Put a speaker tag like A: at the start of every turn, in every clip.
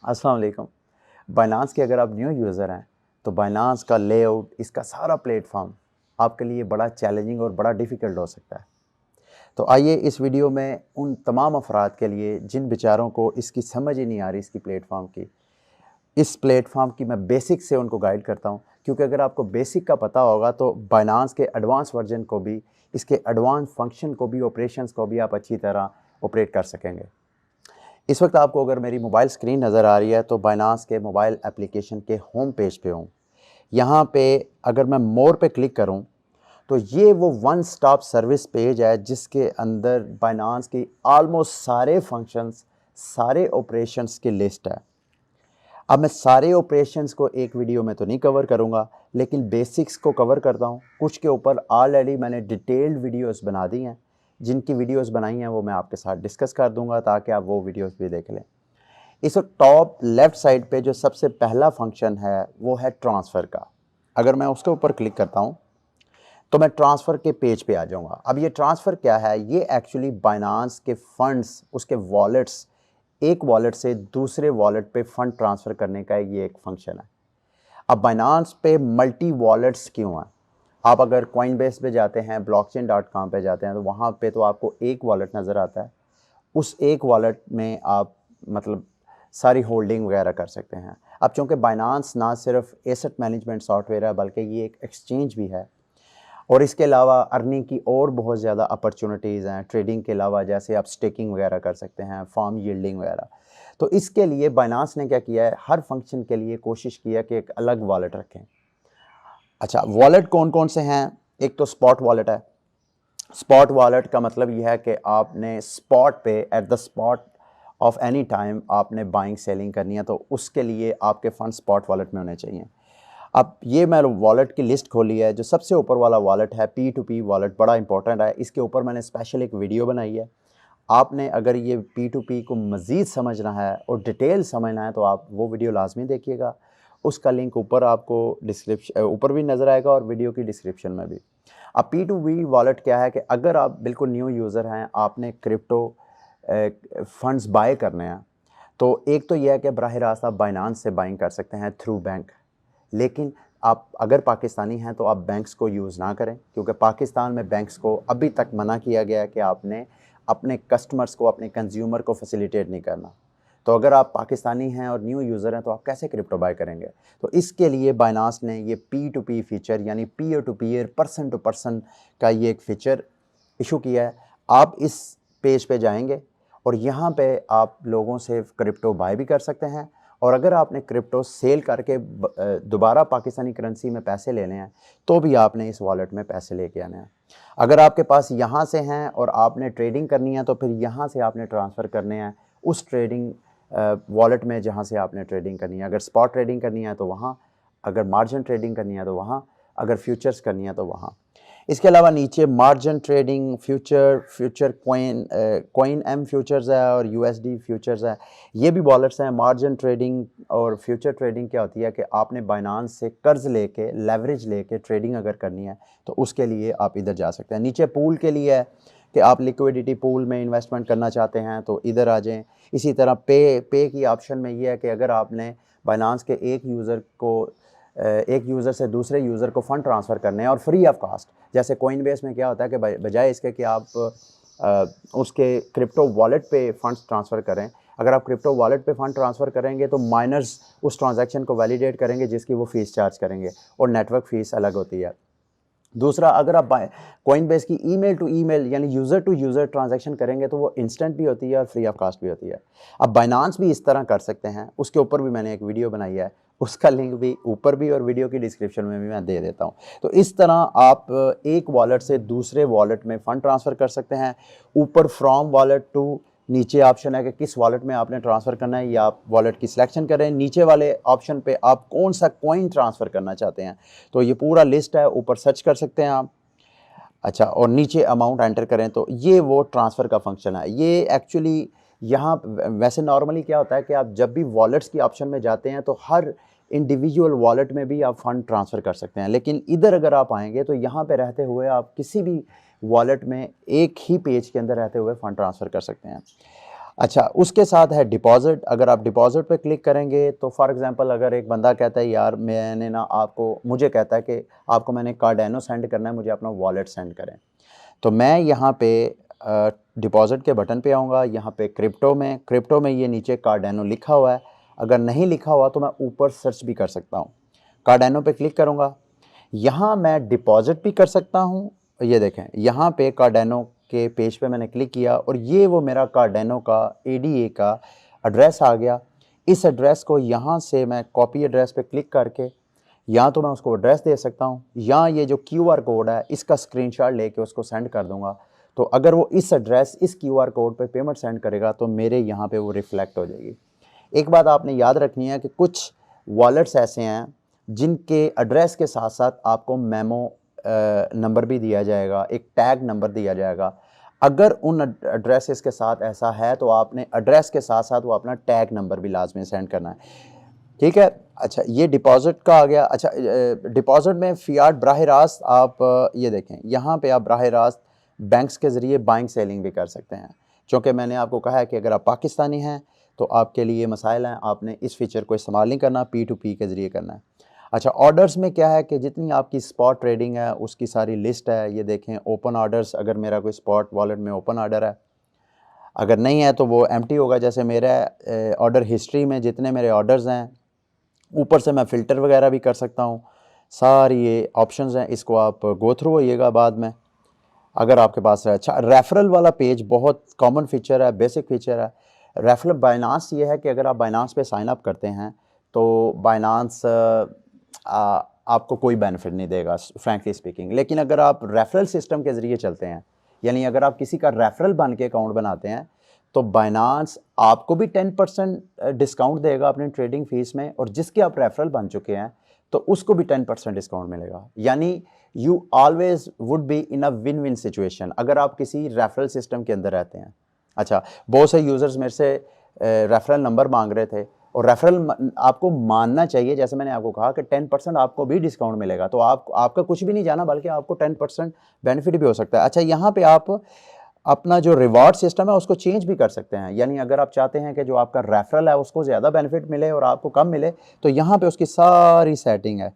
A: अस्सलाम वालेकुम। बाइनांस के अगर आप न्यू यूज़र हैं तो बाइनांस का लेआउट, इसका सारा प्लेटफॉर्म आपके लिए बड़ा चैलेंजिंग और बड़ा डिफ़िकल्ट हो सकता है। तो आइए इस वीडियो में उन तमाम अफराद के लिए जिन बेचारों को इसकी समझ ही नहीं आ रही इसकी प्लेटफॉर्म की, इस प्लेटफॉर्म की मैं बेसिक से उनको गाइड करता हूँ, क्योंकि अगर आपको बेसिक का पता होगा तो बाइनांस के एडवांस वर्जन को भी, इसके एडवांस फंक्शन को भी, ऑपरेशंस को भी आप अच्छी तरह ऑपरेट कर सकेंगे। इस वक्त आपको अगर मेरी मोबाइल स्क्रीन नज़र आ रही है तो बाइनांस के मोबाइल एप्लीकेशन के होम पेज पे हूँ। यहाँ पे अगर मैं मोर पे क्लिक करूँ तो ये वो वन स्टॉप सर्विस पेज है जिसके अंदर बाइनांस की ऑलमोस्ट सारे फंक्शंस, सारे ऑपरेशंस की लिस्ट है। अब मैं सारे ऑपरेशंस को एक वीडियो में तो नहीं कवर करूँगा, लेकिन बेसिक्स को कवर करता हूँ। कुछ के ऊपर ऑलरेडी मैंने डिटेल्ड वीडियोस बना दी हैं, जिनकी वीडियोस बनाई हैं वो मैं आपके साथ डिस्कस कर दूंगा ताकि आप वो वीडियोस भी देख लें। इस वक्त टॉप लेफ़्ट साइड पे जो सबसे पहला फंक्शन है वो है ट्रांसफ़र का। अगर मैं उसके ऊपर क्लिक करता हूँ तो मैं ट्रांसफ़र के पेज पे आ जाऊँगा। अब ये ट्रांसफ़र क्या है? ये एक्चुअली बाइनांस के फ़ंड्स, उसके वॉलेट्स, एक वॉलेट से दूसरे वॉलेट पे फ़ंड ट्रांसफ़र करने का ये एक फंक्शन है। अब बाइनांस पे मल्टी वॉलेट्स क्यों हैं? आप अगर कॉइनबेस पे जाते हैं, blockchain.com पे जाते हैं तो वहाँ पे तो आपको एक वॉलेट नज़र आता है। उस एक वॉलेट में आप मतलब सारी होल्डिंग वगैरह कर सकते हैं। अब चूँकि बाइनांस ना सिर्फ एसेट मैनेजमेंट सॉफ्टवेयर है बल्कि ये एक एक्सचेंज भी है, और इसके अलावा अर्निंग की और बहुत ज़्यादा अपॉर्चुनिटीज़ हैं ट्रेडिंग के अलावा, जैसे आप स्टेकिंग वगैरह कर सकते हैं, फार्म यील्डिंग वगैरह। तो इसके लिए बाइनांस ने क्या किया है, हर फंक्शन के लिए कोशिश की है कि एक अलग वॉलेट रखें। अच्छा, वॉलेट कौन कौन से हैं? एक तो स्पॉट वॉलेट है। स्पॉट वॉलेट का मतलब यह है कि आपने स्पॉट पे at the spot of any time आपने बाइंग सेलिंग करनी है, तो उसके लिए आपके फंड स्पॉट वॉलेट में होने चाहिए। अब ये मैं वॉलेट की लिस्ट खोली है। जो सबसे ऊपर वाला वॉलेट है P2P वॉलेट, बड़ा इंपॉर्टेंट है। इसके ऊपर मैंने स्पेशल एक वीडियो बनाई है। आपने अगर ये P2P को मज़ीद समझना है और डिटेल समझना है तो आप वो वीडियो लाजमी देखिएगा। उसका लिंक ऊपर आपको डिस्क्रिप्शन ऊपर भी नज़र आएगा और वीडियो की डिस्क्रिप्शन में भी। अब P2P वॉलेट क्या है कि अगर आप बिल्कुल न्यू यूज़र हैं, आपने क्रिप्टो फंड्स बाय करने हैं, तो एक तो यह है कि बराह रास्त आप बाइनांस से बाइंग कर सकते हैं थ्रू बैंक। लेकिन आप अगर पाकिस्तानी हैं तो आप बैंक्स को यूज़ ना करें, क्योंकि पाकिस्तान में बैंक्स को अभी तक मना किया गया है कि आपने अपने कस्टमर्स को, अपने कंज्यूमर को फैसिलिटेट नहीं करना। तो अगर आप पाकिस्तानी हैं और न्यू यूज़र हैं तो आप कैसे क्रिप्टो बाय करेंगे? तो इसके लिए बाइनांस ने ये P2P फीचर यानी peer to peer, person to person का ये एक फ़ीचर इशू किया है। आप इस पेज पे जाएंगे और यहाँ पे आप लोगों से क्रिप्टो बाय भी कर सकते हैं, और अगर आपने क्रिप्टो सेल करके दोबारा पाकिस्तानी करेंसी में पैसे लेने हैं तो भी आपने इस वॉलेट में पैसे लेके आने हैं। अगर आपके पास यहाँ से हैं और आपने ट्रेडिंग करनी है तो फिर यहाँ से आपने ट्रांसफ़र करने हैं उस ट्रेडिंग वॉलेट में जहाँ से आपने ट्रेडिंग करनी है। अगर स्पॉट ट्रेडिंग करनी है तो वहाँ, अगर मार्जिन ट्रेडिंग करनी है तो वहाँ, अगर फ्यूचर्स करनी है तो वहाँ। इसके अलावा नीचे margin trading, future coin M futures है और USD फ्यूचर्स है। ये भी वॉलेट्स हैं। मार्जिन ट्रेडिंग और फ्यूचर ट्रेडिंग क्या होती है कि आपने बाइनांस से कर्ज लेके, लेवरेज लेके ट्रेडिंग अगर करनी है तो उसके लिए आप इधर जा सकते हैं। नीचे पूल के लिए है कि आप लिक्विडिटी पूल में इन्वेस्टमेंट करना चाहते हैं तो इधर आ जाएँ। इसी तरह पे की ऑप्शन में ये है कि अगर आपने बाइनांस के एक यूज़र से दूसरे यूज़र को फ़ंड ट्रांसफ़र करने हैं और फ्री ऑफ कॉस्ट, जैसे कॉइनबेस में क्या होता है कि बजाय इसके कि आप उसके क्रिप्टो वॉलेट पे फ़ंड्स ट्रांसफ़र करें, अगर आप क्रिप्टो वॉलेट पे फ़ंड ट्रांसफ़र करेंगे तो माइनर्स उस ट्रांजैक्शन को वैलिडेट करेंगे जिसकी वो फ़ीस चार्ज करेंगे, और नेटवर्क फ़ीस अलग होती है। दूसरा, अगर आप कॉइनबेस की ईमेल टू ईमेल यानी यूज़र टू यूज़र ट्रांजैक्शन करेंगे तो वो इंस्टेंट भी होती है और फ्री ऑफ कॉस्ट भी होती है। अब बाइनांस भी इस तरह कर सकते हैं, उसके ऊपर भी मैंने एक वीडियो बनाई है, उसका लिंक भी ऊपर भी और वीडियो की डिस्क्रिप्शन में भी मैं दे देता हूँ। तो इस तरह आप एक वॉलेट से दूसरे वॉलेट में फ़ंड ट्रांसफ़र कर सकते हैं। ऊपर फ्रॉम वॉलेट टू, नीचे ऑप्शन है कि किस वॉलेट में आपने ट्रांसफ़र करना है, या आप वॉलेट की सिलेक्शन करें। नीचे वाले ऑप्शन पे आप कौन सा कॉइन ट्रांसफ़र करना चाहते हैं, तो ये पूरा लिस्ट है, ऊपर सर्च कर सकते हैं आप। अच्छा, और नीचे अमाउंट एंटर करें तो ये वो ट्रांसफ़र का फंक्शन है। ये एक्चुअली यहाँ वैसे नॉर्मली क्या होता है कि आप जब भी वॉलेट्स की ऑप्शन में जाते हैं तो हर इंडिविजुअल वॉलेट में भी आप फ़ंड ट्रांसफ़र कर सकते हैं, लेकिन इधर अगर आप आएंगे तो यहाँ पे रहते हुए आप किसी भी वॉलेट में एक ही पेज के अंदर रहते हुए फ़ंड ट्रांसफ़र कर सकते हैं। अच्छा, उसके साथ है डिपॉज़िट। अगर आप डिपॉज़िट पे क्लिक करेंगे तो फॉर एग्ज़ाम्पल अगर एक बंदा कहता है यार मैंने ना आपको, मुझे कहता है कि आपको मैंने कार्डानो सेंड करना है, मुझे अपना वॉलेट सेंड करें, तो मैं यहाँ पे डिपॉज़िट के बटन पे आऊँगा। यहाँ पे क्रिप्टो में ये नीचे कार्डानो लिखा हुआ है। अगर नहीं लिखा हुआ तो मैं ऊपर सर्च भी कर सकता हूँ। कार्डानो पे क्लिक करूँगा, यहाँ मैं डिपॉज़िट भी कर सकता हूँ। ये देखें यहाँ पे कार्डानो के पेज पे मैंने क्लिक किया और ये वो मेरा कार्डानो का ADA का एड्रेस आ गया। इस एड्रेस को यहाँ से मैं कॉपी एड्रेस पे क्लिक करके या तो मैं उसको एड्रेस दे सकता हूँ या ये जो QR कोड है इसका स्क्रीनशॉट लेके उसको सेंड कर दूंगा। तो अगर वो इस एड्रेस इस QR कोड पे पेमेंट सेंड करेगा तो मेरे यहाँ पे वो रिफ्लेक्ट हो जाएगी। एक बात आपने याद रखनी है कि कुछ वॉलेट्स ऐसे हैं जिनके एड्रेस के साथ साथ आपको मेमो नंबर भी दिया जाएगा, एक टैग नंबर दिया जाएगा। अगर उन एड्रेसेस के साथ ऐसा है तो आपने एड्रेस के साथ साथ वो अपना टैग नंबर भी लाजमी सेंड करना है, ठीक है। अच्छा, ये डिपॉजिट का आ गया। अच्छा, डिपॉजिट में फ़ियाट बराह रास्त आप ये देखें यहाँ पे आप बराह रास्त बैंक्स के ज़रिए बाइंग सेलिंग भी कर सकते हैं। चूँकि मैंने आपको कहा है कि अगर आप पाकिस्तानी हैं तो आपके लिए मसाइल हैं, आपने इस फीचर को इस्तेमाल नहीं करना, P2P के ज़रिए करना है। अच्छा, ऑर्डर्स में क्या है कि जितनी आपकी स्पॉट ट्रेडिंग है उसकी सारी लिस्ट है। ये देखें ओपन ऑर्डर्स, अगर मेरा कोई स्पॉट वॉलेट में ओपन ऑर्डर है, अगर नहीं है तो वो एम्प्टी होगा। जैसे मेरा ऑर्डर हिस्ट्री में जितने मेरे ऑर्डर्स हैं, ऊपर से मैं फ़िल्टर वगैरह भी कर सकता हूँ। सारी ये ऑप्शंस हैं, इसको आप गो थ्रू होइएगा बाद में अगर आपके पास है। अच्छा, रेफरल वाला पेज बहुत कॉमन फीचर है, बेसिक फीचर है। रेफरल बाइनांस ये है कि अगर आप बाइनांस पे साइन अप करते हैं तो बाइनांस आपको कोई बेनिफिट नहीं देगा फ्रैंकली स्पीकिंग। लेकिन अगर आप रेफरल सिस्टम के ज़रिए चलते हैं, यानी अगर आप किसी का रेफरल बन के अकाउंट बनाते हैं, तो बाइनांस आपको भी 10% डिस्काउंट देगा अपनी ट्रेडिंग फीस में, और जिसके आप रेफरल बन चुके हैं तो उसको भी 10% डिस्काउंट मिलेगा। यानी you always would be in a win win situation अगर आप किसी रेफरल सिस्टम के अंदर रहते हैं। अच्छा, बहुत से यूज़र्स मेरे से रेफरल नंबर मांग रहे थे, और रेफरल आपको मानना चाहिए, जैसे मैंने आपको कहा कि 10% आपको भी डिस्काउंट मिलेगा, तो आपका कुछ भी नहीं जाना बल्कि आपको 10% बेनिफिट भी हो सकता है। अच्छा, यहाँ पे आप अपना जो रिवार्ड सिस्टम है उसको चेंज भी कर सकते हैं। यानी अगर आप चाहते हैं कि जो आपका रेफरल है उसको ज़्यादा बेनिफिट मिले और आपको कम मिले, तो यहाँ पे उसकी सारी सेटिंग है।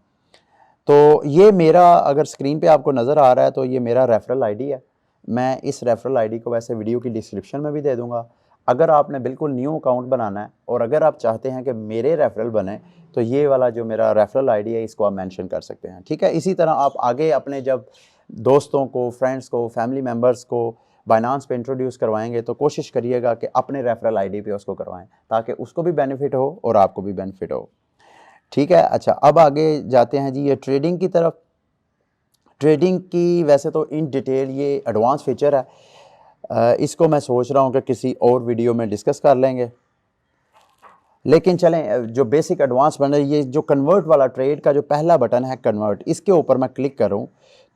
A: तो ये मेरा, अगर स्क्रीन पे आपको नज़र आ रहा है तो ये मेरा रेफरल आईडी है। मैं इस रेफरल आईडी को वैसे वीडियो की डिस्क्रिप्शन में भी दे दूंगा। अगर आपने बिल्कुल न्यू अकाउंट बनाना है और अगर आप चाहते हैं कि मेरे रेफरल बने, तो ये वाला जो मेरा रेफरल आईडी है इसको आप मेंशन कर सकते हैं, ठीक है। इसी तरह आप आगे अपने जब दोस्तों को, फ्रेंड्स को, फैमिली मेम्बर्स को बाइनांस पे इंट्रोड्यूस करवाएंगे तो कोशिश करिएगा कि अपने रेफरल आईडी पे उसको करवाएं, ताकि उसको भी बेनिफिट हो और आपको भी बेनिफिट हो, ठीक है। अच्छा, अब आगे जाते हैं जी ये ट्रेडिंग की तरफ। ट्रेडिंग की वैसे तो इन डिटेल ये एडवांस फीचर है, इसको मैं सोच रहा हूँ कि किसी और वीडियो में डिस्कस कर लेंगे, लेकिन चलें जो बेसिक एडवांस बन रही है, ये जो कन्वर्ट वाला ट्रेड का जो पहला बटन है कन्वर्ट, इसके ऊपर मैं क्लिक करूँ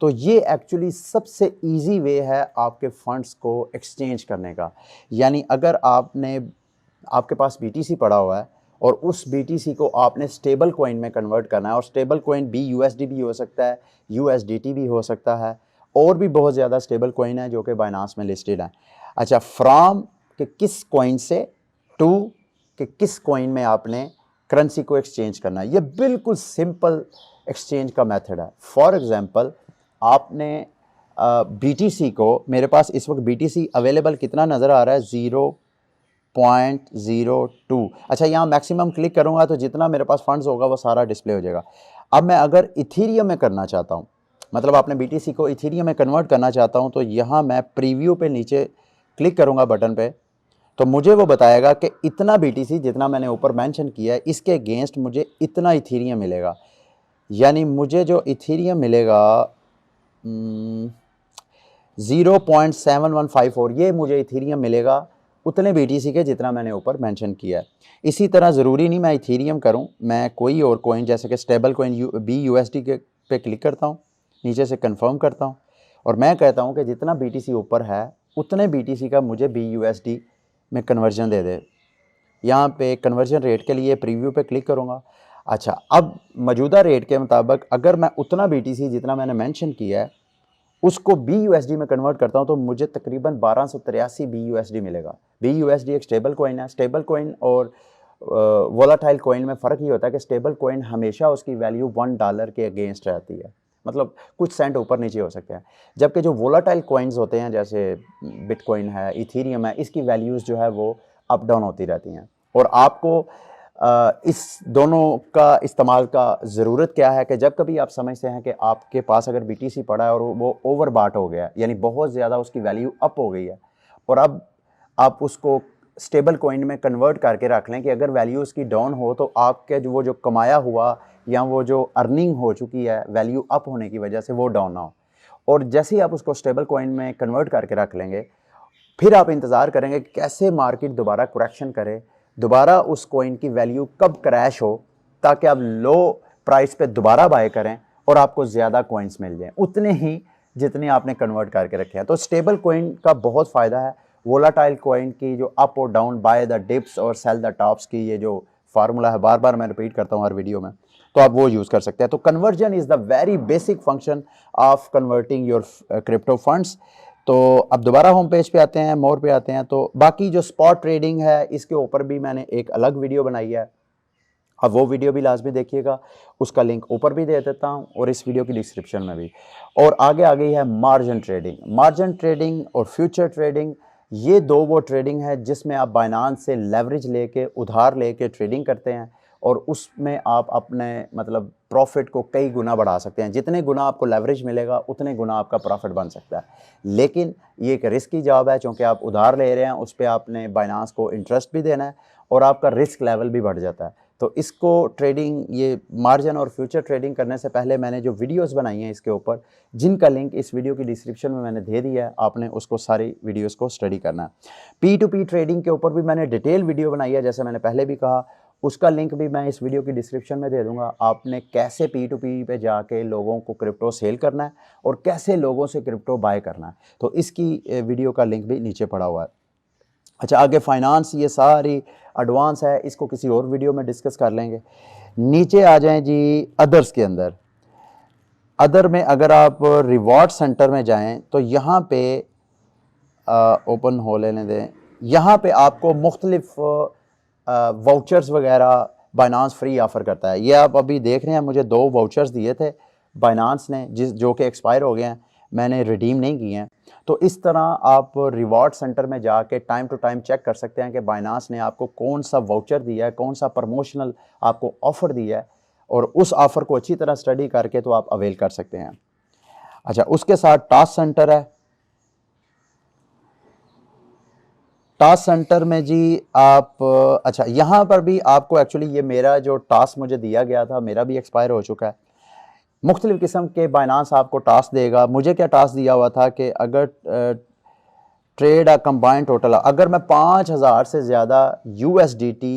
A: तो ये एक्चुअली सबसे इजी वे है आपके फंड्स को एक्सचेंज करने का। यानी अगर आपके पास BTC पड़ा हुआ है और उस BTC को आपने स्टेबल कॉइन में कन्वर्ट करना है, और स्टेबल कॉइन BUSD भी हो सकता है, USDT भी हो सकता है, और भी बहुत ज़्यादा स्टेबल कॉइन है जो कि बाइनांस में लिस्टेड है। अच्छा, फ्रॉम के किस कॉइन से टू कि किस कॉइन में आपने करेंसी को एक्सचेंज करना है, ये बिल्कुल सिंपल एक्सचेंज का मेथड है। फॉर एग्जांपल आपने BTC को, मेरे पास इस वक्त BTC अवेलेबल कितना नज़र आ रहा है, 0.02। अच्छा, यहाँ मैक्सिमम क्लिक करूँगा तो जितना मेरे पास फंड्स होगा वो सारा डिस्प्ले हो जाएगा। अब मैं अगर इथीरियम में करना चाहता हूँ, मतलब आपने BTC को इथीरियम में कन्वर्ट करना चाहता हूँ, तो यहाँ मैं प्रीव्यू पे नीचे क्लिक करूँगा बटन पे, तो मुझे वो बताएगा कि इतना BTC जितना मैंने ऊपर मेंशन किया है इसके अगेंस्ट मुझे इतना इथीरियम मिलेगा। यानी मुझे जो इथीरियम मिलेगा 0.7154, ये मुझे इथीरियम मिलेगा उतने BTC के जितना मैंने ऊपर मेंशन किया है। इसी तरह ज़रूरी नहीं मैं इथीरियम करूं, मैं कोई और कोइन जैसे कि स्टेबल कोइन BUSD के पे क्लिक करता हूं, नीचे से कंफर्म करता हूं, और मैं कहता हूं कि जितना BTC ऊपर है उतने BTC का मुझे BUSD में कन्वर्जन दे दे। यहाँ पे कन्वर्जन रेट के लिए प्रीव्यू पे क्लिक करूँगा। अच्छा, अब मौजूदा रेट के मुताबिक अगर मैं उतना BTC जितना मैंने मेंशन किया है उसको BUSD में कन्वर्ट करता हूँ तो मुझे तकरीबन 1283 BUSD मिलेगा। BUSD एक स्टेबल कॉइन है। स्टेबल कॉइन और वोलाटाइल कॉइन में फ़र्क ये होता है कि स्टेबल कॉइन हमेशा उसकी वैल्यू $1 के अगेंस्ट रहती है, मतलब कुछ सेंट ऊपर नीचे हो सकते हैं। जबकि जो वोलाटाइल कॉइन्स होते हैं जैसे बिटकॉइन है, इथीरियम है, इसकी वैल्यूज़ जो है वो अप डाउन होती रहती हैं। और आपको इस दोनों का इस्तेमाल का ज़रूरत क्या है कि जब कभी आप समझते हैं कि आपके पास अगर BTC पड़ा है और वो ओवर बाट हो गया है, यानी बहुत ज़्यादा उसकी वैल्यू अप हो गई है, और अब आप उसको स्टेबल कॉइन में कन्वर्ट करके रख लें कि अगर वैल्यू उसकी डाउन हो तो आपके जो कमाया हुआ या वो जो अर्निंग हो चुकी है वैल्यू अप होने की वजह से वो डाउन ना हो। और जैसे ही आप उसको स्टेबल कॉइन में कन्वर्ट करके रख लेंगे, फिर आप इंतज़ार करेंगे कि कैसे मार्केट दोबारा करेक्शन करे, दोबारा उस कॉइन की वैल्यू कब क्रैश हो, ताकि आप लो प्राइस पे दोबारा बाय करें और आपको ज़्यादा कॉइन्स मिल जाएं, उतने ही जितने आपने कन्वर्ट करके रखे हैं। तो स्टेबल कॉइन का बहुत फ़ायदा है। वोलाटाइल कॉइन की जो अप और डाउन, बाय द डिप्स और सेल द टॉप्स की ये जो फार्मूला है, बार बार मैं रिपीट करता हूँ हर वीडियो में, तो आप वो यूज़ कर सकते हैं। तो conversion is the very basic function of converting your crypto funds. तो अब दोबारा होम पेज पे आते हैं, मोर पे आते हैं। तो बाकी जो स्पॉट ट्रेडिंग है इसके ऊपर भी मैंने एक अलग वीडियो बनाई है, अब वो वीडियो भी लाजमी देखिएगा, उसका लिंक ऊपर भी दे देता हूँ और इस वीडियो की डिस्क्रिप्शन में भी। और आगे आ गई है मार्जिन ट्रेडिंग। मार्जिन ट्रेडिंग और फ्यूचर ट्रेडिंग, ये दो वो ट्रेडिंग है जिसमें आप बाइनांस से लेवरेज लेके, उधार लेके ट्रेडिंग करते हैं और उसमें आप अपने मतलब प्रॉफिट को कई गुना बढ़ा सकते हैं। जितने गुना आपको लेवरेज मिलेगा उतने गुना आपका प्रॉफिट बन सकता है। लेकिन ये एक रिस्की जॉब है, क्योंकि आप उधार ले रहे हैं, उस पर आपने बाइनांस को इंटरेस्ट भी देना है और आपका रिस्क लेवल भी बढ़ जाता है। तो इसको ट्रेडिंग, ये मार्जिन और फ्यूचर ट्रेडिंग करने से पहले मैंने जो वीडियोस बनाई हैं इसके ऊपर, जिनका लिंक इस वीडियो की डिस्क्रिप्शन में मैंने दे दिया है, आपने उसको सारी वीडियोस को स्टडी करना है। P2P ट्रेडिंग के ऊपर भी मैंने डिटेल वीडियो बनाई है, जैसे मैंने पहले भी कहा, उसका लिंक भी मैं इस वीडियो की डिस्क्रिप्शन में दे दूंगा। आपने कैसे P2P पे जाके लोगों को क्रिप्टो सेल करना है और कैसे लोगों से क्रिप्टो बाय करना है, तो इसकी वीडियो का लिंक भी नीचे पड़ा हुआ है। अच्छा, आगे फाइनेंस, ये सारी एडवांस है, इसको किसी और वीडियो में डिस्कस कर लेंगे। नीचे आ जाएं जी अदर्स के अंदर। अदर में अगर आप रिवॉर्ड सेंटर में जाएं तो यहाँ पे ओपन हो लेने दें, यहाँ पे आपको मुख्तलिफ वाउचर्स वगैरह बाइनांस फ्री ऑफ़र करता है। ये आप अभी देख रहे हैं, मुझे 2 वाउचर्स दिए थे बाइनांस ने, जो कि एक्सपायर हो गए हैं, मैंने रिडीम नहीं किए हैं। तो इस तरह आप रिवॉर्ड सेंटर में जाके टाइम टू टाइम चेक कर सकते हैं कि बाइनांस ने आपको कौन सा वाउचर दिया है, कौन सा प्रमोशनल आपको ऑफ़र दिया है, और उस ऑफ़र को अच्छी तरह स्टडी करके तो आप अवेल कर सकते हैं। अच्छा, उसके साथ टास्क सेंटर है। टास्क सेंटर में जी आप अच्छा, यहाँ पर भी आपको एक्चुअली ये मेरा जो टास्क मुझे दिया गया था मेरा भी एक्सपायर हो चुका है। मुख्तलिफ़ किस्म के बाइनांस आपको टास्क देगा। मुझे क्या टास्क दिया हुआ था कि अगर ट्रेड कंबाइंड टोटल, अगर मैं 5000 से ज़्यादा USDT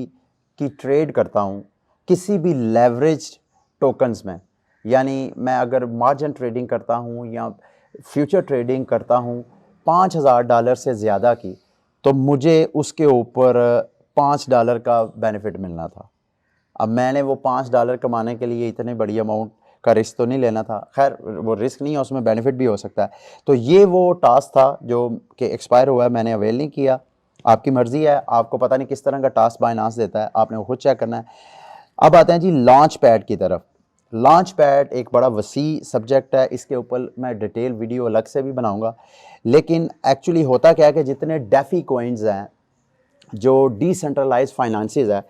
A: की ट्रेड करता हूँ किसी भी लेवरेज टोकन्स में, यानी मैं अगर मार्जिन ट्रेडिंग करता हूँ या फ्यूचर ट्रेडिंग करता हूँ $5000 से ज़्यादा की, तो मुझे उसके ऊपर $5 का बेनिफिट मिलना था। अब मैंने वो $5 कमाने के लिए इतने बड़ी अमाउंट का रिस्क तो नहीं लेना था। खैर, वो रिस्क नहीं है, उसमें बेनिफिट भी हो सकता है। तो ये वो टास्क था जो कि एक्सपायर हुआ है, मैंने अवेल नहीं किया। आपकी मर्ज़ी है, आपको पता नहीं किस तरह का टास्क बाइनांस देता है, आपने वो खुद चेक करना है। अब आते हैं जी लॉन्च पैड की तरफ। लॉन्च पैड एक बड़ा वसी सब्जेक्ट है, इसके ऊपर मैं डिटेल वीडियो अलग से भी बनाऊँगा। लेकिन एक्चुअली होता क्या है कि जितने डेफी कॉइन्स हैं, जो डिसेंट्रलाइज्ड फाइनेंसेस है,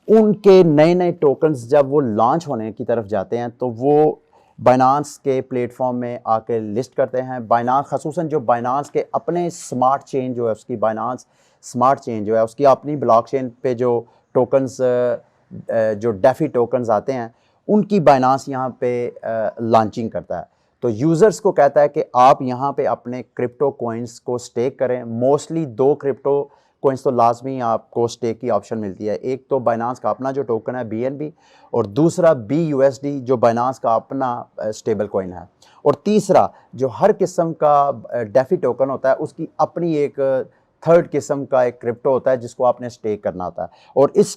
A: उनके नए नए टोकन्स जब वो लॉन्च होने की तरफ जाते हैं तो वो बाइनांस के प्लेटफॉर्म में आके लिस्ट करते हैं। बाइनांस, ख़ुसूसन जो बाइनांस के अपने स्मार्ट चेन जो है, उसकी बाइनांस स्मार्ट चेन जो है, उसकी अपनी ब्लॉकचेन पे जो टोकन्स, जो डेफी टोकन्स आते हैं, उनकी बाइनांस यहाँ पे लॉन्चिंग करता है। तो यूज़र्स को कहता है कि आप यहाँ पे अपने क्रिप्टो कॉइन्स को स्टेक करें। मोस्टली 2 क्रिप्टो कॉइन्स तो लाजमी आपको स्टेक की ऑप्शन मिलती है। एक तो बाइनांस का अपना जो टोकन है BNB, और दूसरा BUSD जो बाइनांस का अपना स्टेबल कॉइन है, और तीसरा जो हर किस्म का डेफी टोकन होता है उसकी अपनी एक थर्ड किस्म का एक क्रिप्टो होता है जिसको आपने स्टेक करना होता है, और इस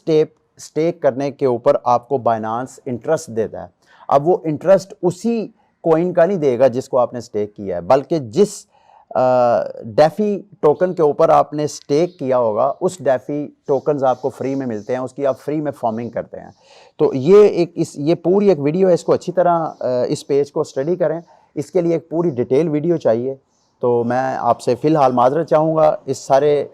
A: स्टेक करने के ऊपर आपको बाइनांस इंटरेस्ट देता है। अब वो इंटरेस्ट उसी कॉइन का नहीं देगा जिसको आपने स्टेक किया है, बल्कि जिस डेफी टोकन के ऊपर आपने स्टेक किया होगा उस डेफी टोकन्स आपको फ्री में मिलते हैं, उसकी आप फ्री में फार्मिंग करते हैं। तो ये पूरी एक वीडियो है, इसको अच्छी तरह इस पेज को स्टडी करें, इसके लिए एक पूरी डिटेल वीडियो चाहिए। तो मैं आपसे फ़िलहाल माजरत चाहूँगा, इस सारे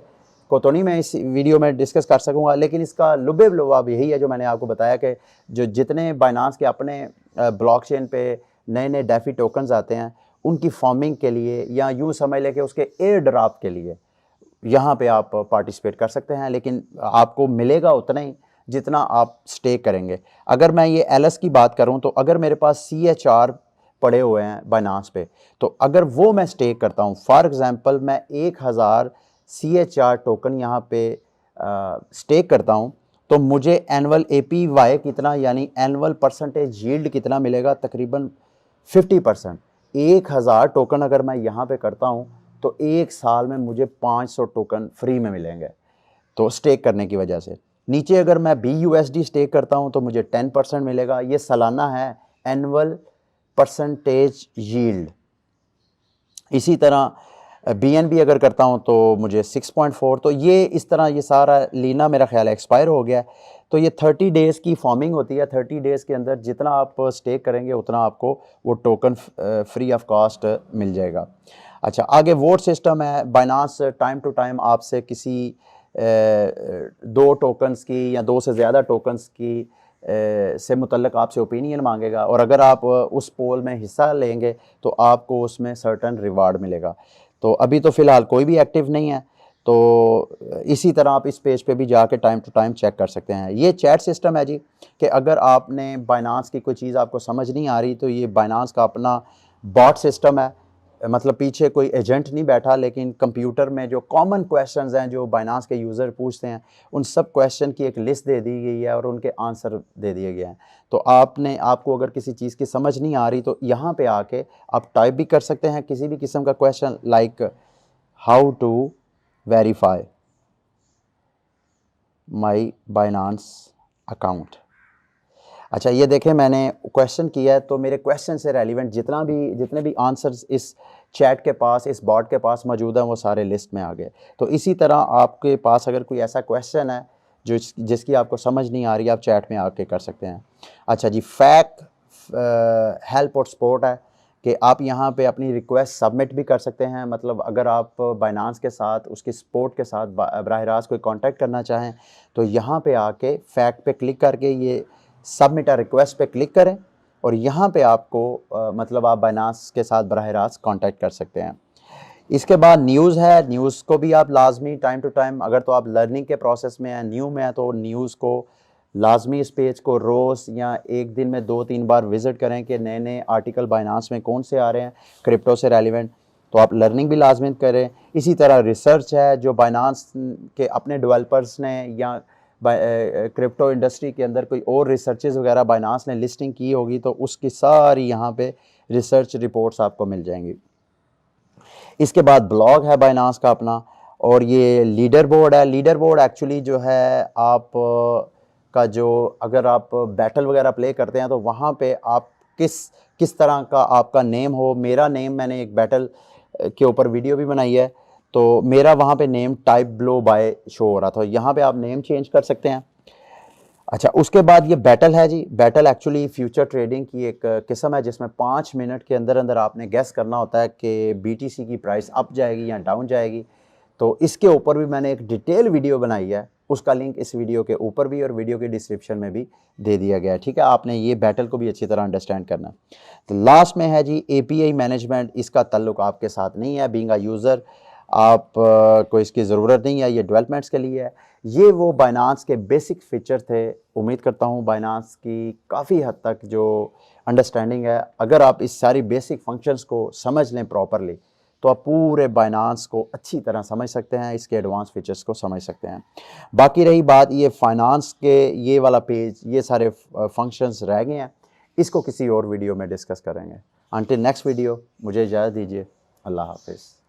A: को तो नहीं मैं इस वीडियो में डिस्कस कर सकूँगा, लेकिन इसका लुबे लुबाब यही है जो मैंने आपको बताया कि जो जितने बाइनांस के अपने ब्लॉकचेन पे नए नए डेफी टोकन्स आते हैं उनकी फार्मिंग के लिए, या यूँ समझ लें कि उसके एयर ड्रॉप के लिए यहाँ पे आप पार्टिसिपेट कर सकते हैं, लेकिन आपको मिलेगा उतना ही जितना आप स्टेक करेंगे। अगर मैं ये एलएस की बात करूँ तो अगर मेरे पास CHR पड़े हुए हैं बाइनांस पे, तो अगर वो मैं स्टेक करता हूँ, फॉर एग्जांपल मैं 1000 CHR टोकन यहाँ पे स्टेक करता हूँ, तो मुझे एनुअल APY कितना, यानी एनुअल परसेंटेज यील्ड कितना मिलेगा, तकरीबन 50%। 1000 टोकन अगर मैं यहाँ पे करता हूँ तो एक साल में मुझे 500 टोकन फ्री में मिलेंगे, तो स्टेक करने की वजह से। नीचे अगर मैं BUSD स्टेक करता हूँ तो मुझे 10% मिलेगा, ये सालाना है एनुअल परसेंटेज यील्ड। इसी तरह BNB अगर करता हूँ तो मुझे 6.4। तो ये इस तरह ये सारा लीना मेरा ख्याल है एक्सपायर हो गया है। तो ये 30 डेज़ की फॉर्मिंग होती है, 30 डेज़ के अंदर जितना आप स्टेक करेंगे उतना आपको वो टोकन फ्री ऑफ कॉस्ट मिल जाएगा। अच्छा, आगे वोट सिस्टम है। बाइनांस टाइम टू टाइम आपसे किसी 2 टोकन्स की या 2 से ज़्यादा टोकन्स की से मुतल्लिक़ आपसे ओपिनियन मांगेगा, और अगर आप उस पोल में हिस्सा लेंगे तो आपको उसमें सर्टन रिवार्ड मिलेगा। तो अभी तो फ़िलहाल कोई भी एक्टिव नहीं है, तो इसी तरह आप इस पेज पे भी जाके टाइम टू टाइम चेक कर सकते हैं। ये चैट सिस्टम है जी, कि अगर आपने बाइनांस की कोई चीज़ आपको समझ नहीं आ रही तो ये बाइनांस का अपना बॉट सिस्टम है, मतलब पीछे कोई एजेंट नहीं बैठा, लेकिन कंप्यूटर में जो कॉमन क्वेश्चंस हैं जो बाइनांस के यूज़र पूछते हैं उन सब क्वेश्चन की एक लिस्ट दे दी गई है और उनके आंसर दे दिए गए हैं। तो आपको अगर किसी चीज़ की समझ नहीं आ रही तो यहाँ पे आके आप टाइप भी कर सकते हैं किसी भी किस्म का question, like how to verify my Binance account. अच्छा, ये देखें मैंने क्वेश्चन किया है, तो मेरे क्वेश्चन से रेलिवेंट जितने भी आंसर्स इस चैट के पास, इस बॉट के पास मौजूद हैं, वो सारे लिस्ट में आ गए। तो इसी तरह आपके पास अगर कोई ऐसा क्वेश्चन है जिसकी आपको समझ नहीं आ रही, आप चैट में आके कर सकते हैं। अच्छा जी, फैक्ट हेल्प और सपोर्ट है कि आप यहाँ पे अपनी रिक्वेस्ट सबमिट भी कर सकते हैं। मतलब अगर आप बाइनांस के साथ उसकी सपोर्ट के साथ बराह रास्त कोई कांटेक्ट करना चाहें तो यहाँ पे आके फैक्ट पे क्लिक करके ये सबमिट अ रिक्वेस्ट पे क्लिक करें, और यहाँ पे आपको मतलब आप बाइनांस के साथ बराह रास्त कांटेक्ट कर सकते हैं। इसके बाद न्यूज़ है। न्यूज़ को भी आप लाजमी टाइम टू टाइम, अगर तो आप लर्निंग के प्रोसेस में हैं, न्यू में है, तो न्यूज़ को लाजमी इस पेज को रोज़ या एक दिन में 2-3 बार विज़िट करें कि नए नए आर्टिकल बाइनांस में कौन से आ रहे हैं क्रिप्टो से रेलिवेंट। तो आप लर्निंग भी लाजमी करें। इसी तरह रिसर्च है, जो बाइनांस के अपने डेवलपर्स ने या क्रिप्टो इंडस्ट्री के अंदर कोई और रिसर्चेज वगैरह बाइनांस ने लिस्टिंग की होगी तो उसकी सारी यहाँ पे रिसर्च रिपोर्ट्स आपको मिल जाएंगी। इसके बाद ब्लॉग है बाइनांस का अपना, और ये लीडर बोर्ड है। लीडर बोर्ड एक्चुअली जो है आप का जो अगर आप बैटल वगैरह प्ले करते हैं तो वहाँ पे आप किस तरह का आपका नेम हो। मेरा नेम, मैंने एक बैटल के ऊपर वीडियो भी बनाई है, तो मेरा वहाँ पे name type below by show हो रहा था, यहाँ पे आप नेम चेंज कर सकते हैं। अच्छा, उसके बाद ये बैटल है जी। बैटल एक्चुअली फ्यूचर ट्रेडिंग की एक किस्म है जिसमें 5 मिनट के अंदर अंदर आपने गेस करना होता है कि BTC की प्राइस अप जाएगी या डाउन जाएगी। तो इसके ऊपर भी मैंने एक डिटेल वीडियो बनाई है, उसका लिंक इस वीडियो के ऊपर भी और वीडियो के डिस्क्रिप्शन में भी दे दिया गया है। ठीक है, आपने ये बैटल को भी अच्छी तरह अंडरस्टैंड करना है। तो लास्ट में है जी API मैनेजमेंट। इसका ताल्लुक आपके साथ नहीं है, बीइंग अ यूज़र आप को इसकी ज़रूरत नहीं है, ये डेवलपमेंट्स के लिए है। ये वो बाइनांस के बेसिक फीचर थे। उम्मीद करता हूँ बाइनांस की काफ़ी हद तक जो अंडरस्टैंडिंग है, अगर आप इस सारी बेसिक फंक्शंस को समझ लें प्रॉपरली तो आप पूरे बाइनांस को अच्छी तरह समझ सकते हैं, इसके एडवांस फीचर्स को समझ सकते हैं। बाकी रही बात ये फाइनेंस के, ये वाला पेज, ये सारे फंक्शंस रह गए हैं, इसको किसी और वीडियो में डिस्कस करेंगे। अंटिल नेक्स्ट वीडियो, मुझे इजाज़त दीजिए। अल्लाह हाफिज़।